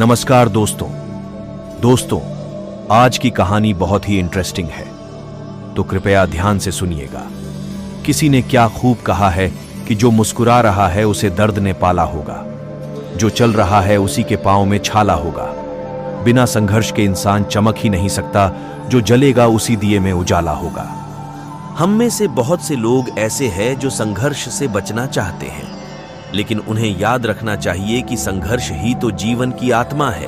नमस्कार दोस्तों, आज की कहानी बहुत ही इंटरेस्टिंग है, तो कृपया ध्यान से सुनिएगा। किसी ने क्या खूब कहा है कि जो मुस्कुरा रहा है उसे दर्द ने पाला होगा, जो चल रहा है उसी के पांव में छाला होगा। बिना संघर्ष के इंसान चमक ही नहीं सकता, जो जलेगा उसी दिए में उजाला होगा। हम में से बहुत से लोग ऐसे हैं जो संघर्ष से बचना चाहते हैं, लेकिन उन्हें याद रखना चाहिए कि संघर्ष ही तो जीवन की आत्मा है।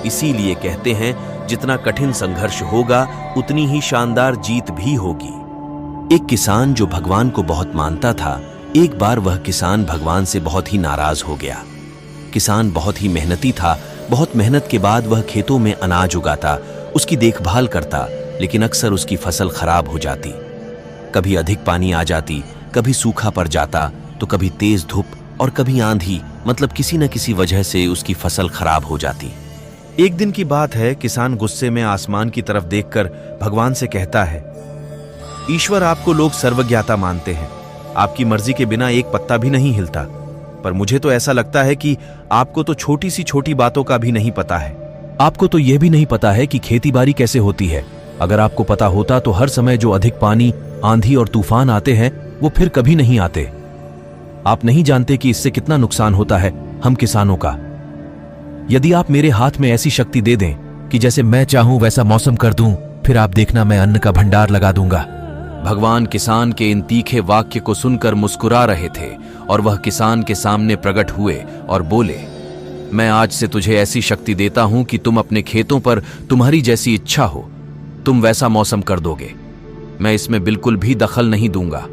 इसीलिए कहते हैं, जितना कठिन संघर्ष होगा उतनी ही शानदार जीत भी होगी। एक किसान जो भगवान को बहुत मानता था, एक बार वह किसान भगवान से बहुत ही नाराज हो गया। किसान बहुत ही मेहनती था। बहुत मेहनत के बाद वह खेतों में अनाज उगाता, उसकी देखभाल करता, लेकिन अक्सर उसकी फसल खराब हो जाती। कभी अधिक पानी आ जाती, कभी सूखा पड़ जाता, तो कभी तेज धूप और कभी आंधी, मतलब किसी न किसी वजह से उसकी फसल खराब हो जाती। एक दिन की बात है, किसान गुस्से में आसमान की तरफ देखकर भगवान से कहता है, ईश्वर, आपको लोग सर्वज्ञाता मानते हैं, आपकी मर्जी के बिना एक पत्ता भी नहीं हिलता, पर मुझे तो ऐसा लगता है कि आपको तो छोटी सी छोटी बातों का भी नहीं पता है। आपको तो यह भी नहीं पता है कि खेतीबाड़ी कैसे होती है। अगर आपको पता होता तो हर समय जो अधिक पानी, आंधी और तूफान आते हैं वो फिर कभी नहीं आते। आप नहीं जानते कि इससे कितना नुकसान होता है हम किसानों का। यदि आप मेरे हाथ में ऐसी शक्ति दे दें कि जैसे मैं चाहूं वैसा मौसम कर दूं, फिर आप देखना मैं अन्न का भंडार लगा दूंगा। भगवान किसान के इन तीखे वाक्य को सुनकर मुस्कुरा रहे थे और वह किसान के सामने प्रकट हुए और बोले, मैं आज से तुझे ऐसी शक्ति देता हूं कि तुम अपने खेतों पर तुम्हारी जैसी इच्छा हो तुम वैसा मौसम कर दोगे। मैं इसमें बिल्कुल भी दखल नहीं दूंगा,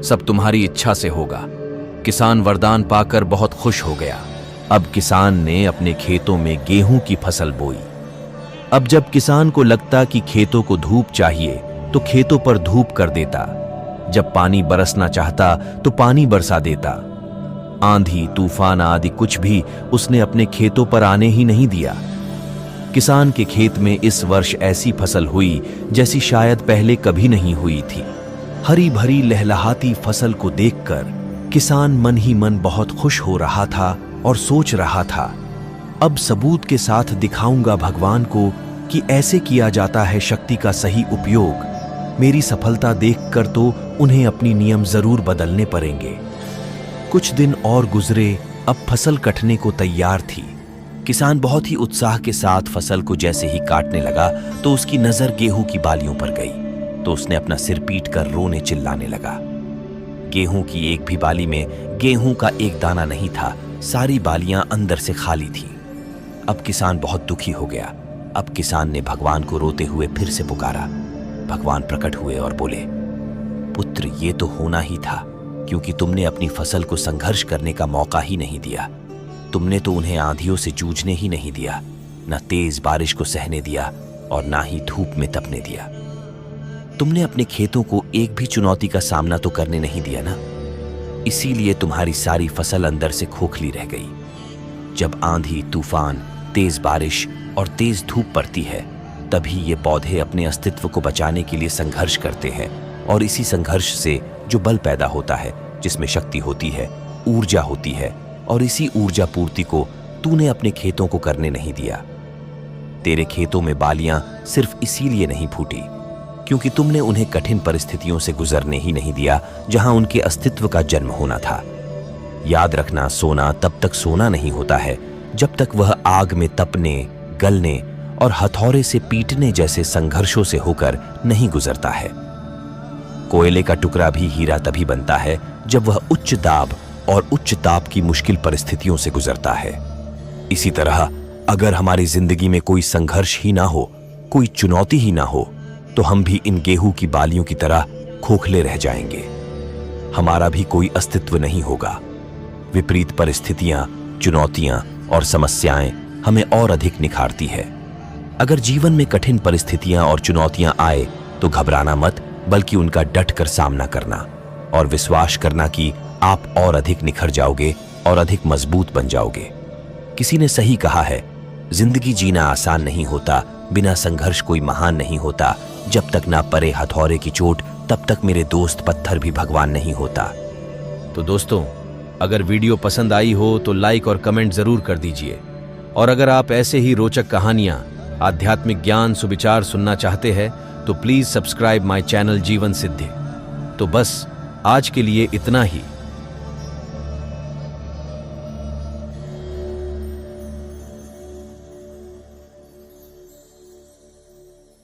सब तुम्हारी इच्छा से होगा। किसान वरदान पाकर बहुत खुश हो गया। अब किसान ने अपने खेतों में गेहूं की फसल बोई। अब जब किसान को लगता कि खेतों को धूप चाहिए तो खेतों पर धूप कर देता, जब पानी बरसना चाहता तो पानी बरसा देता। आंधी, तूफान आदि कुछ भी उसने अपने खेतों पर आने ही नहीं दिया। किसान के खेत में इस वर्ष ऐसी फसल हुई जैसी शायद पहले कभी नहीं हुई थी। हरी भरी लहलहाती फसल को देखकर किसान मन ही मन बहुत खुश हो रहा था और सोच रहा था, अब सबूत के साथ दिखाऊंगा भगवान को कि ऐसे किया जाता है शक्ति का सही उपयोग। मेरी सफलता देखकर तो उन्हें अपनी नियम जरूर बदलने पड़ेंगे। कुछ दिन और गुजरे, अब फसल कटने को तैयार थी। किसान बहुत ही उत्साह के साथ फसल को जैसे ही काटने लगा तो उसकी नजर गेहूं की बालियों पर गई, तो उसने अपना सिर पीट कर रोने चिल्लाने लगा। गेहूं की एक भी बाली में गेहूं का एक दाना नहीं था, सारी बालियां अंदर से खाली थीं। अब किसान बहुत दुखी हो गया। अब किसान ने भगवान को रोते हुए फिर से पुकारा। भगवान प्रकट हुए और बोले, पुत्र, ये तो होना ही था, क्योंकि तुमने अपनी फसल को संघर्ष करने का मौका ही नहीं दिया। तुमने तो उन्हें आंधियों से जूझने ही नहीं दिया, न तेज बारिश को सहने दिया और ना ही धूप में तपने दिया। तुमने अपने खेतों को एक भी चुनौती का सामना तो करने नहीं दिया ना, इसीलिए तुम्हारी सारी फसल अंदर से खोखली रह गई। जब आंधी, तूफान, तेज बारिश और तेज धूप पड़ती है, तभी ये पौधे अपने अस्तित्व को बचाने के लिए संघर्ष करते हैं, और इसी संघर्ष से जो बल पैदा होता है, जिसमें शक्ति होती है, ऊर्जा होती है, और इसी ऊर्जा पूर्ति को तूने अपने खेतों को करने नहीं दिया। तेरे खेतों में बालियां सिर्फ इसीलिए नहीं फूटी क्योंकि तुमने उन्हें कठिन परिस्थितियों से गुजरने ही नहीं दिया जहां उनके अस्तित्व का जन्म होना था। याद रखना, सोना तब तक सोना नहीं होता है जब तक वह आग में तपने, गलने और हथौड़े से पीटने जैसे संघर्षों से होकर नहीं गुजरता है। कोयले का टुकड़ा भी हीरा तभी बनता है जब वह उच्च दाब और उच्च ताप की मुश्किल परिस्थितियों से गुजरता है। इसी तरह अगर हमारी जिंदगी में कोई संघर्ष ही ना हो, कोई चुनौती ही ना हो, तो हम भी इन गेहूं की बालियों की तरह खोखले रह जाएंगे। हमारा भी कोई अस्तित्व नहीं होगा। विपरीत परिस्थितियां, चुनौतियां और समस्याएं हमें और अधिक निखारती है। अगर जीवन में कठिन परिस्थितियां और चुनौतियां आए तो घबराना मत, बल्कि उनका डटकर सामना करना और विश्वास करना कि आप और अधिक निखर जाओगे और अधिक मजबूत बन जाओगे। किसी ने सही कहा है, जिंदगी जीना आसान नहीं होता, बिना संघर्ष कोई महान नहीं होता। जब तक ना परे हथौड़े की चोट, तब तक मेरे दोस्त पत्थर भी भगवान नहीं होता। तो दोस्तों, अगर वीडियो पसंद आई हो तो लाइक और कमेंट जरूर कर दीजिए और अगर आप ऐसे ही रोचक कहानियां, आध्यात्मिक ज्ञान, सुविचार सुनना चाहते हैं तो प्लीज सब्सक्राइब माय चैनल जीवन सिद्धि। तो बस आज के लिए इतना ही।